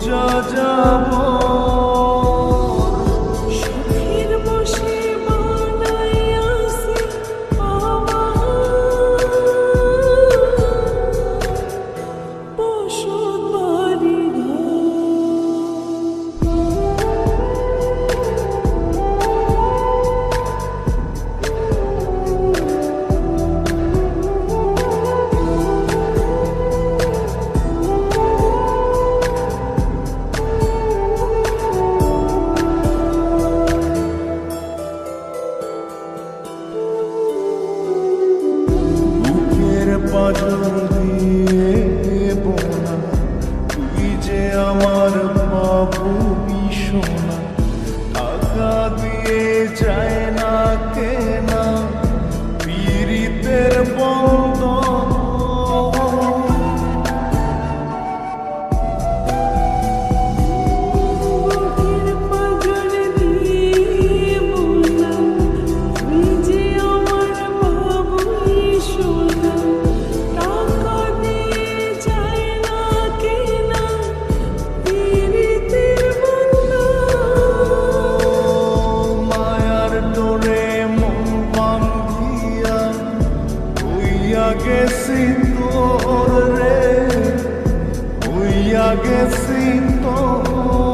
বুঝা যাব সুখের বসে বানাইয়াছি আমার বসত বাড়ি বুকের পাঁজর দিয়ে বোনা তুই যে আমার বাবু সোনা টাকা দিয়ে যায় না কেনা পীড়িতের বন্ধন বুকের পাঁজর দিয়ে বোনা তুই যে আমার বাবুই সোনা টাকা দিয়ে যায় না কেনা পীড়িতের বন্ধন মায়ার ডোরে মন বান্ধিয়া হইয়া গেছি তোর রে হইয়া গেছি তোর